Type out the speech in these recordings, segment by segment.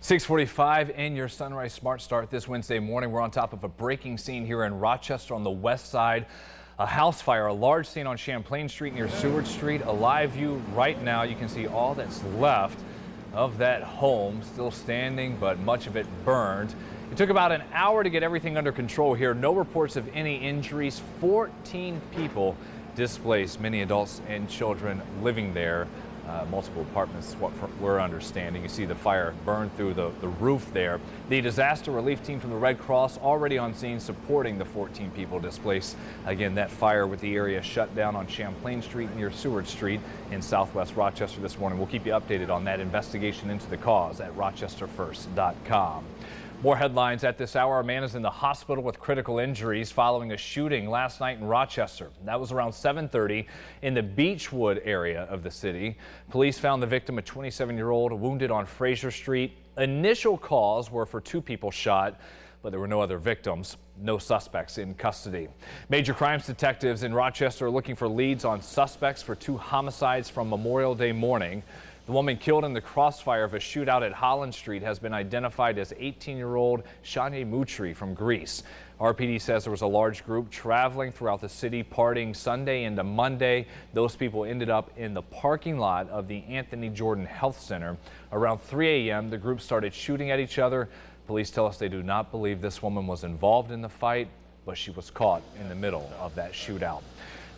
6:45 in your Sunrise Smart Start this Wednesday morning. We're on top of a breaking scene here in Rochester on the west side. A house fire, a large scene on Champlain Street near Seward Street. A live view right now. You can see all that's left of that home still standing, but much of it burned. It took about an hour to get everything under control here. No reports of any injuries. 14 people displaced, many adults and children living there. Multiple apartments, what we're understanding. You see the fire burn through the roof there. The disaster relief team from the Red Cross already on scene supporting the 14 people displaced. Again, that fire with the area shut down on Champlain Street near Seward Street in southwest Rochester this morning. We'll keep you updated on that investigation into the cause at rochesterfirst.com. More headlines at this hour. A man is in the hospital with critical injuries following a shooting last night in Rochester. That was around 7:30 in the Beechwood area of the city. Police found the victim, a 27-year-old, wounded on Fraser Street. Initial calls were for 2 people shot, but there were no other victims. No suspects in custody. Major crimes detectives in Rochester are looking for leads on suspects for 2 homicides from Memorial Day morning. The woman killed in the crossfire of a shootout at Holland Street has been identified as 18-year-old Shanye Mutri from Greece. RPD says there was a large group traveling throughout the city, partying Sunday into Monday. Those people ended up in the parking lot of the Anthony Jordan Health Center. Around 3 a.m., the group started shooting at each other. Police tell us they do not believe this woman was involved in the fight, but she was caught in the middle of that shootout.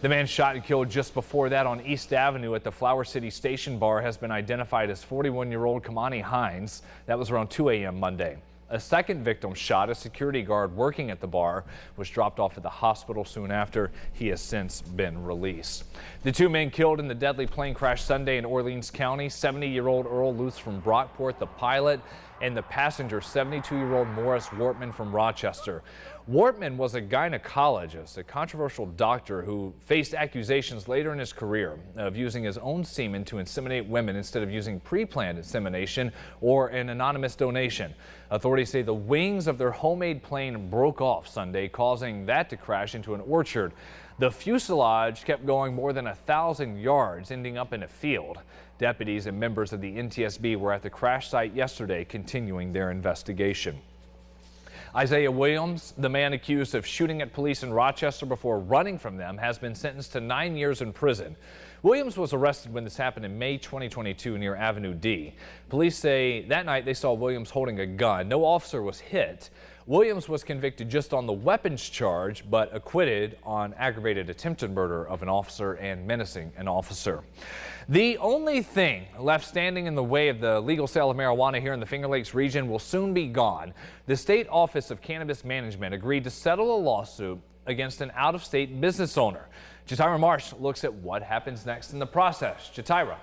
The man shot and killed just before that on East Avenue at the Flower City Station Bar has been identified as 41-year-old Kamani Hines. That was around 2 a.m. Monday. A second victim shot, a security guard working at the bar, was dropped off at the hospital soon after. He has since been released. The 2 men killed in the deadly plane crash Sunday in Orleans County, 70-year-old Earl Luce from Brockport, the pilot, and the passenger, 72-year-old Morris Wortman from Rochester. Wortman was a gynecologist, a controversial doctor who faced accusations later in his career of using his own semen to inseminate women instead of using pre-planned insemination or an anonymous donation. Authorities say the wings of their homemade plane broke off Sunday, causing that to crash into an orchard. The fuselage kept going more than 1,000 yards, ending up in a field. Deputies and members of the NTSB were at the crash site yesterday, continuing their investigation. Isaiah Williams, the man accused of shooting at police in Rochester before running from them, has been sentenced to 9 years in prison. Williams was arrested when this happened in May 2022 near Avenue D. Police say that night they saw Williams holding a gun. No officer was hit. Williams was convicted just on the weapons charge, but acquitted on aggravated attempted murder of an officer and menacing an officer. The only thing left standing in the way of the legal sale of marijuana here in the Finger Lakes region will soon be gone. The State Office of Cannabis Management agreed to settle a lawsuit against an out-of-state business owner. Jatira Marsh looks at what happens next in the process. Jatira.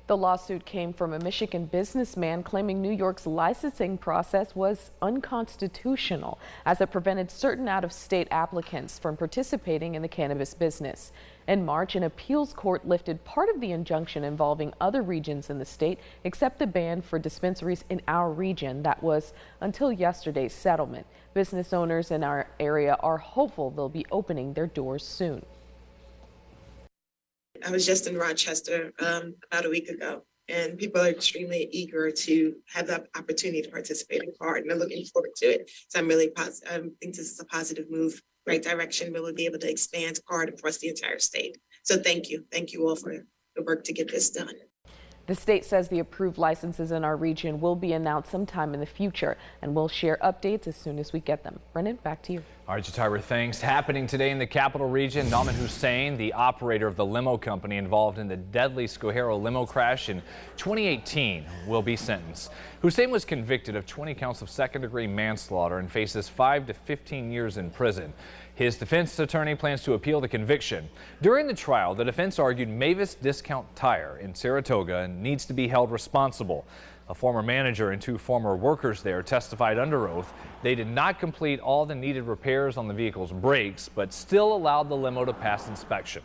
The lawsuit came from a Michigan businessman claiming New York's licensing process was unconstitutional as it prevented certain out-of-state applicants from participating in the cannabis business. In March, an appeals court lifted part of the injunction involving other regions in the state, except the ban for dispensaries in our region. That was until yesterday's settlement. Business owners in our area are hopeful they'll be opening their doors soon. I was just in Rochester about a week ago, and people are extremely eager to have the opportunity to participate in CARD, and I'm looking forward to it. So I'm really positive. I think this is a positive move, right direction. We'll be able to expand CARD across the entire state. So thank you all for the work to get this done. The state says the approved licenses in our region will be announced sometime in the future, and we'll share updates as soon as we get them. Brennan, back to you. All right, Jatira, thanks. Happening today in the capital region, Nauman Hussein, the operator of the limo company involved in the deadly Schoharie limo crash in 2018, will be sentenced. Hussein was convicted of 20 counts of second-degree manslaughter and faces 5 to 15 years in prison. His defense attorney plans to appeal the conviction. During the trial, the defense argued Mavis Discount Tire in Saratoga needs to be held responsible. A former manager and 2 former workers there testified under oath they did not complete all the needed repairs on the vehicle's brakes, but still allowed the limo to pass inspection.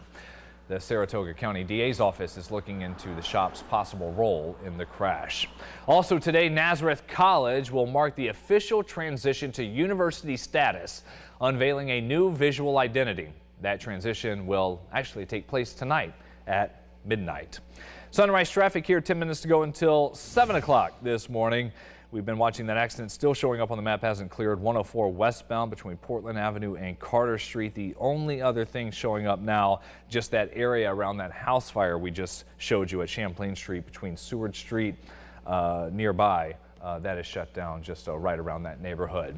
The Saratoga County DA's office is looking into the shop's possible role in the crash. Also today, Nazareth College will mark the official transition to university status, unveiling a new visual identity. That transition will actually take place tonight at midnight. Sunrise traffic here 10 minutes to go until 7 o'clock this morning. We've been watching that accident, still showing up on the map, hasn't cleared. 104 westbound between Portland Avenue and Carter Street. The only other thing showing up now, just that area around that house fire we just showed you at Champlain Street between Seward Street nearby. That is shut down just right around that neighborhood.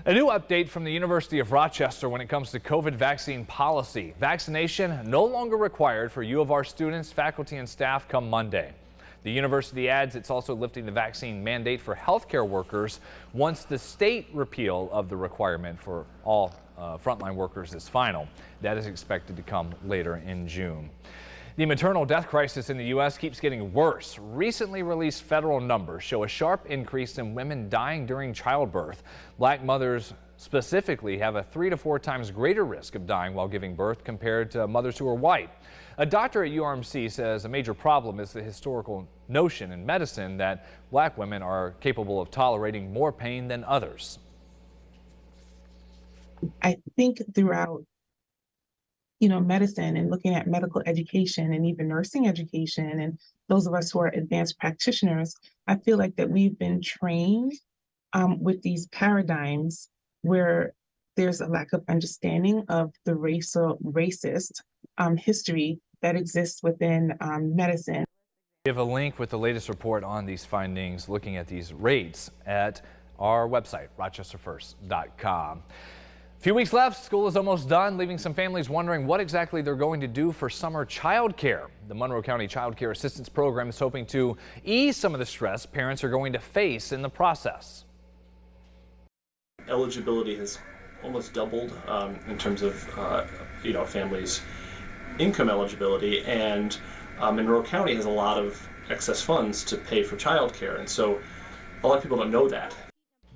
A new update from the University of Rochester when it comes to COVID vaccine policy. Vaccination no longer required for U of R students, faculty, and staff come Monday. The university adds it's also lifting the vaccine mandate for healthcare workers once the state repeal of the requirement for all frontline workers is final. That is expected to come later in June. The maternal death crisis in the U.S. keeps getting worse. Recently released federal numbers show a sharp increase in women dying during childbirth. Black mothers specifically have a 3 to 4 times greater risk of dying while giving birth compared to mothers who are white. A doctor at URMC says a major problem is the historical notion in medicine that black women are capable of tolerating more pain than others. I think throughout medicine and looking at medical education and even nursing education and those of us who are advanced practitioners, I feel like that we've been trained with these paradigms where there's a lack of understanding of the racist history that exists within medicine. We have a link with the latest report on these findings, looking at these rates at our website, rochesterfirst.com. A few weeks left, school is almost done, leaving some families wondering what exactly they're going to do for summer child care. The Monroe County Child Care Assistance Program is hoping to ease some of the stress parents are going to face in the process. Eligibility has almost doubled in terms of families' income eligibility, and Monroe County has a lot of excess funds to pay for child care, and so a lot of people don't know that.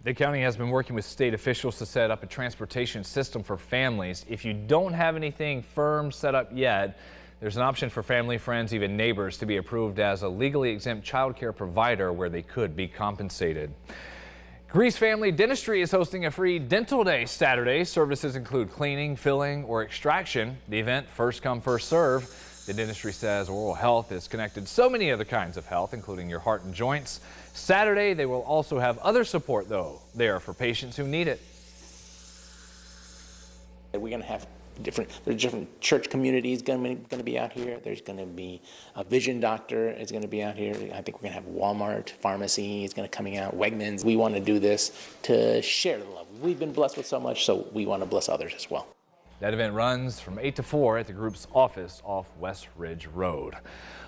The county has been working with state officials to set up a transportation system for families. If you don't have anything firm set up yet, there's an option for family, friends, even neighbors to be approved as a legally exempt child care provider where they could be compensated. Grease Family Dentistry is hosting a free dental day Saturday. Services include cleaning, filling, or extraction. The event, first come, first serve. The dentistry says oral health is connected to so many other kinds of health, including your heart and joints. Saturday, they will also have other support, though, there for patients who need it. We're going to have there's different church communities going to be out here. There's going to be a vision doctor is going to be out here. I think we're going to have Walmart pharmacy is going to coming out, Wegmans. We want to do this to share the love. We've been blessed with so much, so we want to bless others as well. That event runs from 8 to 4 at the group's office off West Ridge Road.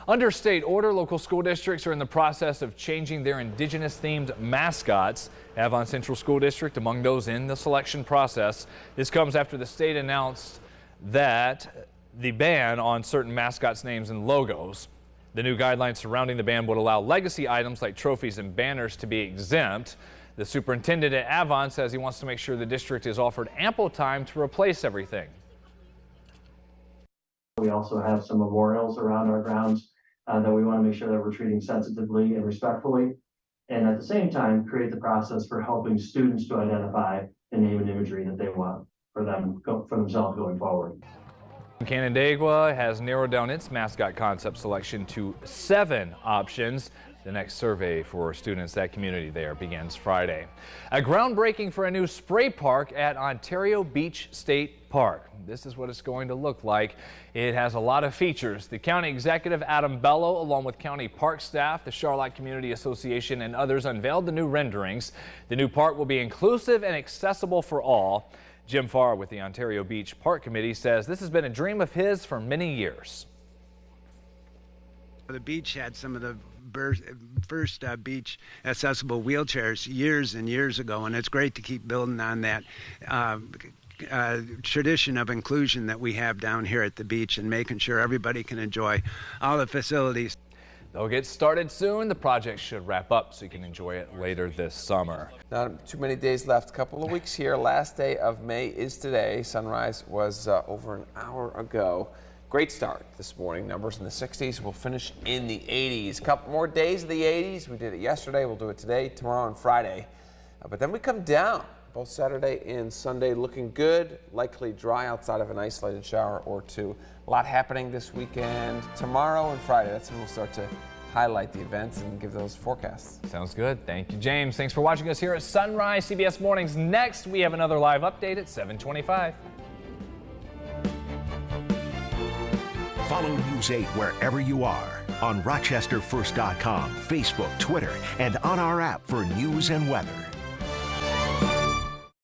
Under state order, local school districts are in the process of changing their indigenous-themed mascots. Avon Central School District among those in the selection process. This comes after the state announced that the ban on certain mascots' names and logos. The new guidelines surrounding the ban would allow legacy items like trophies and banners to be exempt. The superintendent at Avon says he wants to make sure the district is offered ample time to replace everything. We also have some memorials around our grounds that we want to make sure that we're treating sensitively and respectfully, and at the same time create the process for helping students to identify the name and imagery that they want for themselves going forward. Canandaigua has narrowed down its mascot concept selection to 7 options. The next survey for students that community there begins Friday. A groundbreaking for a new spray park at Ontario Beach State Park. This is what it's going to look like. It has a lot of features. The county executive Adam Bello, along with county park staff, the Charlotte Community Association, and others unveiled the new renderings. The new park will be inclusive and accessible for all. Jim Farr with the Ontario Beach Park Committee says this has been a dream of his for many years. The beach had some of the first beach accessible wheelchairs years and years ago, and it's great to keep building on that tradition of inclusion that we have down here at the beach and making sure everybody can enjoy all the facilities. They'll get started soon. The project should wrap up so you can enjoy it later this summer. Not too many days left, a couple of weeks here. Last day of May is today. Sunrise was over an hour ago. Great start this morning. Numbers in the 60s. We'll finish in the 80s. Couple more days of the 80s. We did it yesterday. We'll do it today, tomorrow, and Friday. But then we come down. Both Saturday and Sunday looking good. Likely dry outside of an isolated shower or two. A lot happening this weekend. Tomorrow and Friday, that's when we'll start to highlight the events and give those forecasts. Sounds good. Thank you, James. Thanks for watching us here at Sunrise CBS Mornings. Next, we have another live update at 7:25. Follow News 8 wherever you are on RochesterFirst.com, Facebook, Twitter, and on our app for news and weather.